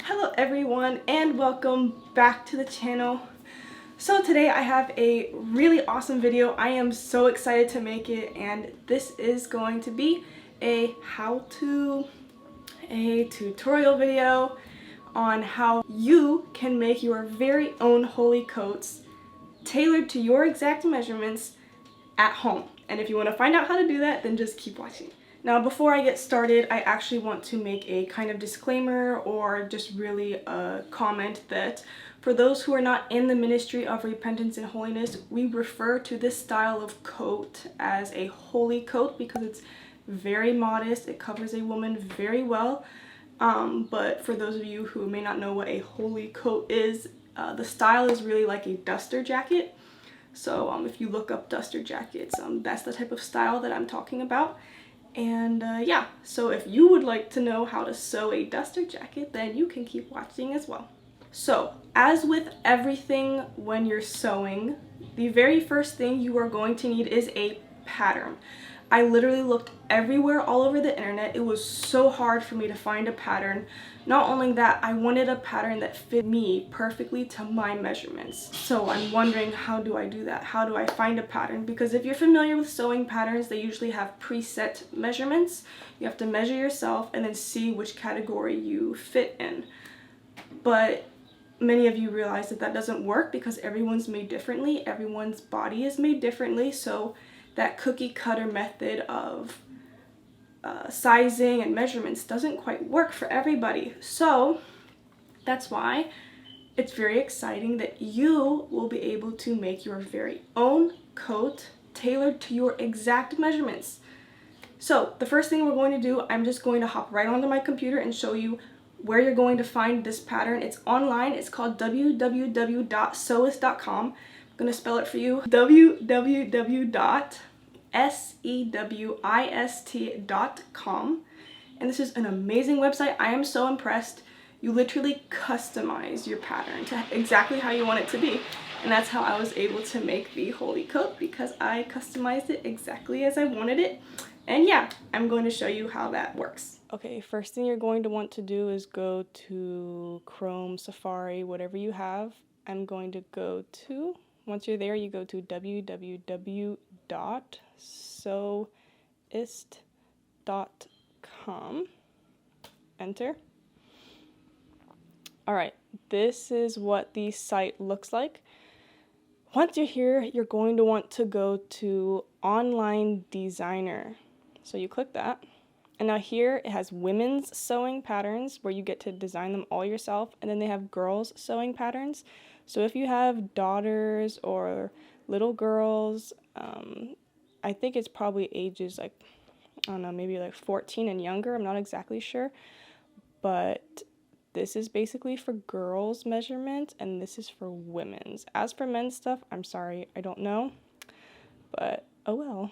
Hello everyone and welcome back to the channel. So today I have a really awesome video. I am so excited to make it, and this is going to be a tutorial video on how you can make your very own holy coats tailored to your exact measurements at home. And if you want to find out how to do that, then just keep watching. Now, before I get started, I actually want to make a kind of disclaimer, or just really a comment, that for those who are not in the ministry of repentance and holiness, we refer to this style of coat as a holy coat because it's very modest. It covers a woman very well. But for those of you who may not know what a holy coat is, the style is really like a duster jacket. So if you look up duster jackets, that's the type of style that I'm talking about. And yeah, so if you would like to know how to sew a duster jacket, then you can keep watching as well. So, as with everything when you're sewing, the very first thing you are going to need is a pattern. I literally looked everywhere all over the internet. It was so hard for me to find a pattern. Not only that, I wanted a pattern that fit me perfectly to my measurements. So I'm wondering, how do I do that? How do I find a pattern? Because if you're familiar with sewing patterns, they usually have preset measurements. You have to measure yourself and then see which category you fit in. But many of you realize that that doesn't work because everyone's made differently. Everyone's body is made differently. So that cookie cutter method of sizing and measurements doesn't quite work for everybody. So that's why it's very exciting that you will be able to make your very own coat tailored to your exact measurements. So the first thing we're going to do, I'm just going to hop right onto my computer and show you where you're going to find this pattern. It's online. It's called www.sewist.com. I'm going to spell it for you. www.sewist.com. And this is an amazing website. I am so impressed. You literally customize your pattern to exactly how you want it to be. And that's how I was able to make the holy coat, because I customized it exactly as I wanted it. And yeah, I'm going to show you how that works. Okay, first thing you're going to want to do is go to Chrome, Safari, whatever you have. I'm going to go to, once you're there, you go to www.sewist.com. Enter. Alright, this is what the site looks like. Once you're here, you're going to want to go to Online Designer. So you click that. And now here it has women's sewing patterns where you get to design them all yourself. And then they have girls sewing patterns. So if you have daughters or little girls, I think it's probably ages like, I don't know, maybe like 14 and younger. I'm not exactly sure. But this is basically for girls' measurements, and this is for women's. As for men's stuff, I'm sorry, I don't know. But, oh well.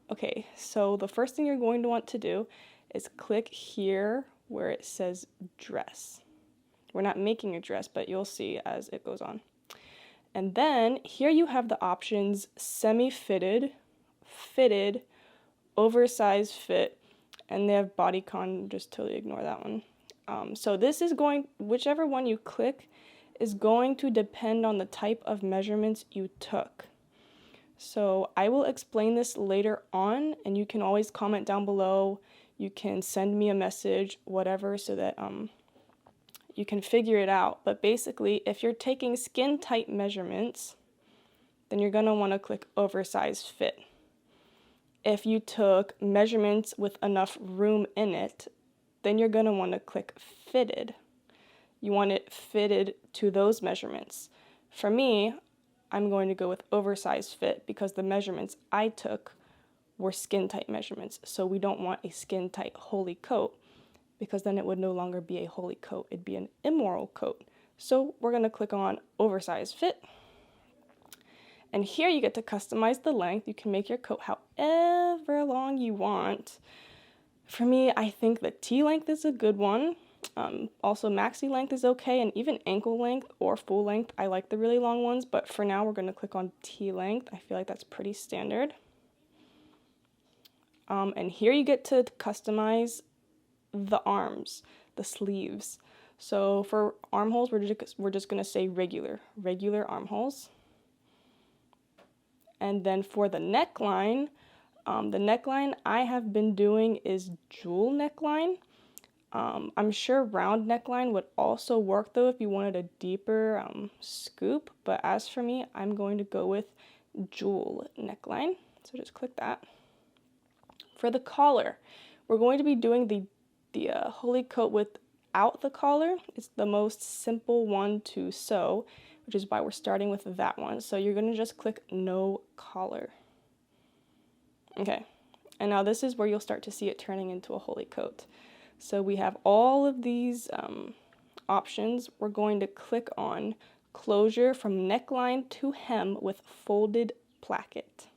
Okay, so the first thing you're going to want to do is click here where it says dress. We're not making a dress, but you'll see as it goes on. And then here you have the options semi-fitted, fitted, oversized fit, and they have bodycon. Just totally ignore that one. So this is whichever one you click is going to depend on the type of measurements you took. So I will explain this later on, and you can always comment down below. You can send me a message, whatever, so that you can figure it out. But basically, if you're taking skin tight measurements, then you're going to want to click oversized fit. If you took measurements with enough room in it, then you're going to want to click fitted. You want it fitted to those measurements. For me, I'm going to go with oversized fit because the measurements I took were skin tight measurements. So we don't want a skin tight holy coat, because then it would no longer be a holy coat. It'd be an immoral coat. So we're going to click on oversized fit. And here you get to customize the length. You can make your coat however long you want. For me, I think the T length is a good one. Also, maxi length is okay, and even ankle length or full length. I like the really long ones, but for now we're going to click on T length. I feel like that's pretty standard. And here you get to customize the arms, the sleeves. So for armholes, we're just going to say regular armholes. And then for the neckline I have been doing is jewel neckline. I'm sure round neckline would also work though if you wanted a deeper scoop, but as for me, I'm going to go with jewel neckline. So just click that. For the collar, we're going to be doing the Holy Coat without the collar. It's the most simple one to sew, which is why we're starting with that one. So you're going to just click no collar. Okay, and now this is where you'll start to see it turning into a Holy Coat. So we have all of these options. We're going to click on closure from neckline to hem with folded placket.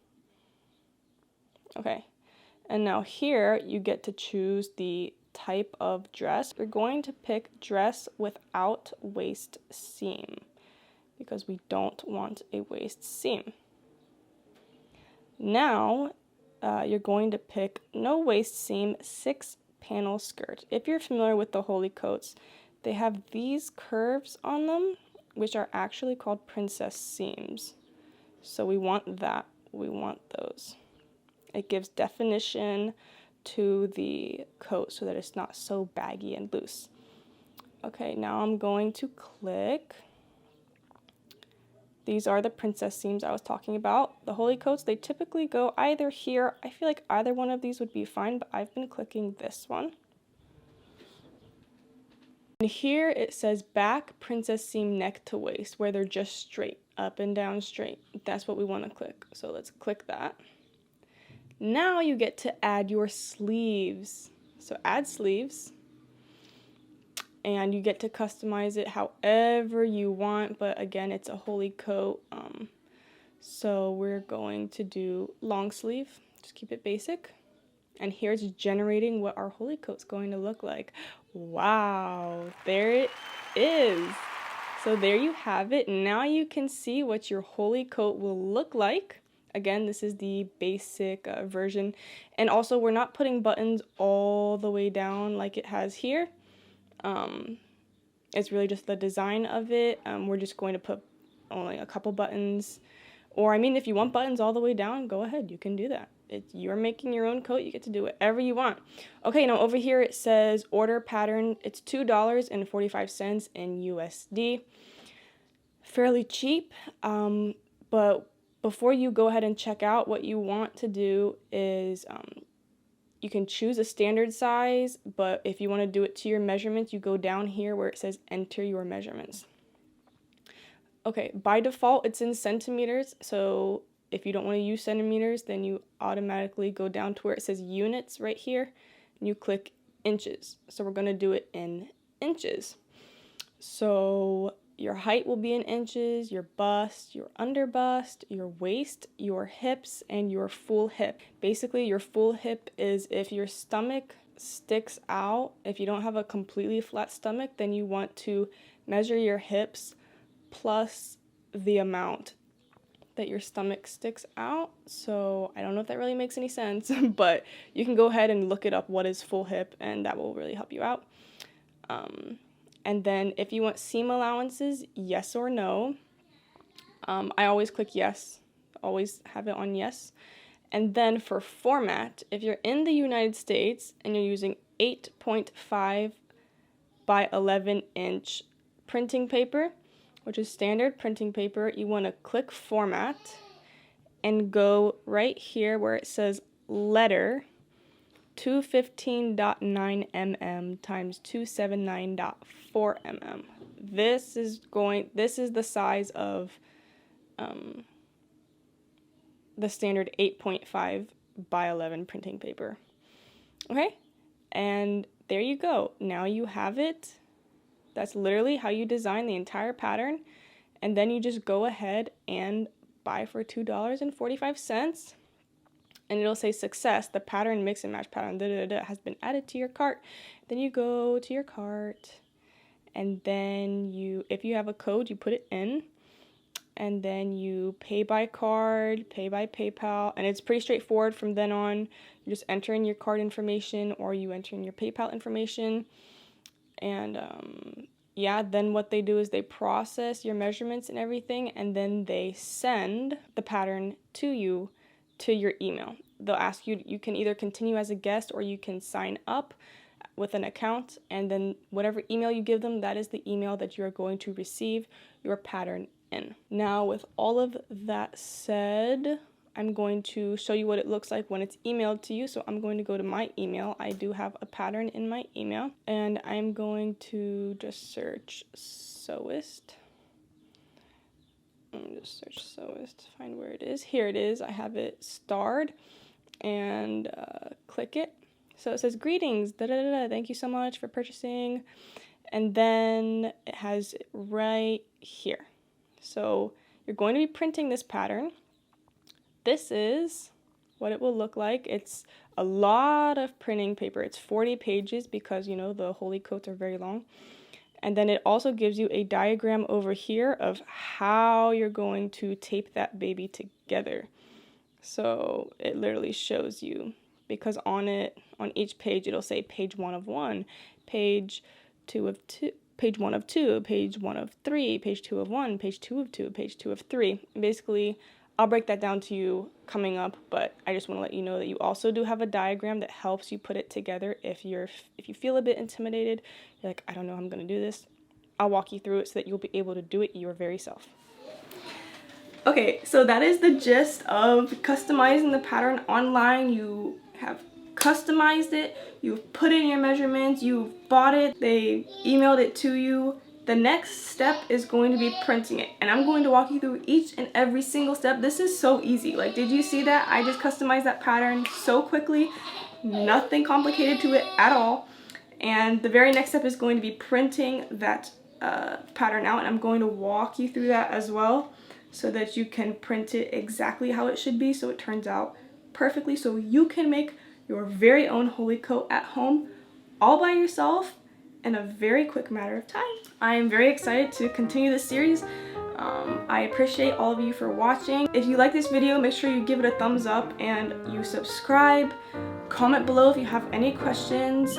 Okay, and now here you get to choose the type of dress. We're going to pick dress without waist seam because we don't want a waist seam. Now you're going to pick no waist seam 6-panel skirt. If you're familiar with the Holy Coats, they have these curves on them, which are actually called princess seams. So we want that. We want those. It gives definition to the coat so that it's not so baggy and loose. Okay, now I'm going to click. These are the princess seams I was talking about. The Holy Coats, they typically go either here. I feel like either one of these would be fine, but I've been clicking this one. And here it says back princess seam neck to waist, where they're just straight, up and down straight. That's what we want to click. So let's click that. Now you get to add your sleeves. So add sleeves. And you get to customize it however you want, but again, it's a Holy Coat. So we're going to do long sleeve, just keep it basic. And here's generating what our Holy Coat's going to look like. Wow, there it is. So there you have it. Now you can see what your Holy Coat will look like. Again, this is the basic version. And also, we're not putting buttons all the way down like it has here. It's really just the design of it. We're just going to put only a couple buttons. Or, I mean, if you want buttons all the way down, go ahead. You can do that. You're making your own coat. You get to do whatever you want. Okay, now over here it says order pattern. It's $2.45 in USD. Fairly cheap, but before you go ahead and check out, what you want to do is you can choose a standard size, but if you want to do it to your measurements, you go down here where it says enter your measurements. Okay, by default, it's in centimeters, so if you don't want to use centimeters, then you automatically go down to where it says units right here, and you click inches. So we're going to do it in inches. So your height will be in inches, your bust, your under bust, your waist, your hips, and your full hip. Basically, your full hip is if your stomach sticks out. If you don't have a completely flat stomach, then you want to measure your hips plus the amount that your stomach sticks out. So I don't know if that really makes any sense, but you can go ahead and look it up, what is full hip, and that will really help you out. And then if you want seam allowances, yes or no. I always click yes, always have it on yes. And then for format, if you're in the United States and you're using 8.5 by 11 inch printing paper, which is standard printing paper, you want to click format and go right here where it says letter 215.9 mm times 279.4 mm. This is the size of the standard 8.5 by 11 printing paper. Okay, and there you go. Now you have it. That's literally how you design the entire pattern, and then you just go ahead and buy for $2.45, and it'll say success. The pattern mix and match pattern has been added to your cart. Then you go to your cart, and then if you have a code, you put it in, and then you pay by card, pay by PayPal, and it's pretty straightforward from then on. You just enter in your card information or you enter in your PayPal information, And yeah, then what they do is they process your measurements and everything, and then they send the pattern to you to your email. They'll ask you, you can either continue as a guest or you can sign up with an account, and then whatever email you give them, that is the email that you're going to receive your pattern in. Now, with all of that said, I'm going to show you what it looks like when it's emailed to you. So I'm going to go to my email. I do have a pattern in my email, and I'm going to just search Sewist. Let me just search Sewist to find where it is. Here it is. I have it starred, and click it. So it says, greetings, thank you so much for purchasing. And then it has it right here. So you're going to be printing this pattern. This is what it will look like. It's a lot of printing paper. It's 40 pages because, you know, the holy coats are very long. And then it also gives you a diagram over here of how you're going to tape that baby together. So it literally shows you, because on each page, it'll say page 1 of 1, page 2 of 2, page 1 of 2, page 1 of 3, page 2 of 1, page 2 of 2, page 2 of 3. Basically, I'll break that down to you coming up, but I just want to let you know that you also do have a diagram that helps you put it together if you feel a bit intimidated. You're like, I don't know how I'm going to do this. I'll walk you through it so that you'll be able to do it your very self. Okay, so that is the gist of customizing the pattern online. You have customized it, you've put in your measurements, you've bought it, they emailed it to you. The next step is going to be printing it, and I'm going to walk you through each and every single step. This is so easy. Like, did you see that? I just customized that pattern so quickly, nothing complicated to it at all. And the very next step is going to be printing that pattern out, and I'm going to walk you through that as well so that you can print it exactly how it should be, so it turns out perfectly, so you can make your very own holy coat at home all by yourself in a very quick matter of time. I am very excited to continue this series. I appreciate all of you for watching. If you like this video, make sure you give it a thumbs up and you subscribe. Comment below if you have any questions.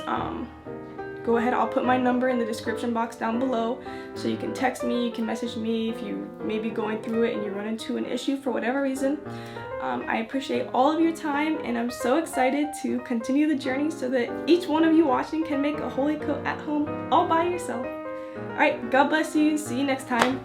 Go ahead, I'll put my number in the description box down below, so you can text me, you can message me if you may be going through it and you run into an issue for whatever reason. I appreciate all of your time, and I'm so excited to continue the journey so that each one of you watching can make a holy coat at home all by yourself. Alright, God bless you. See you next time.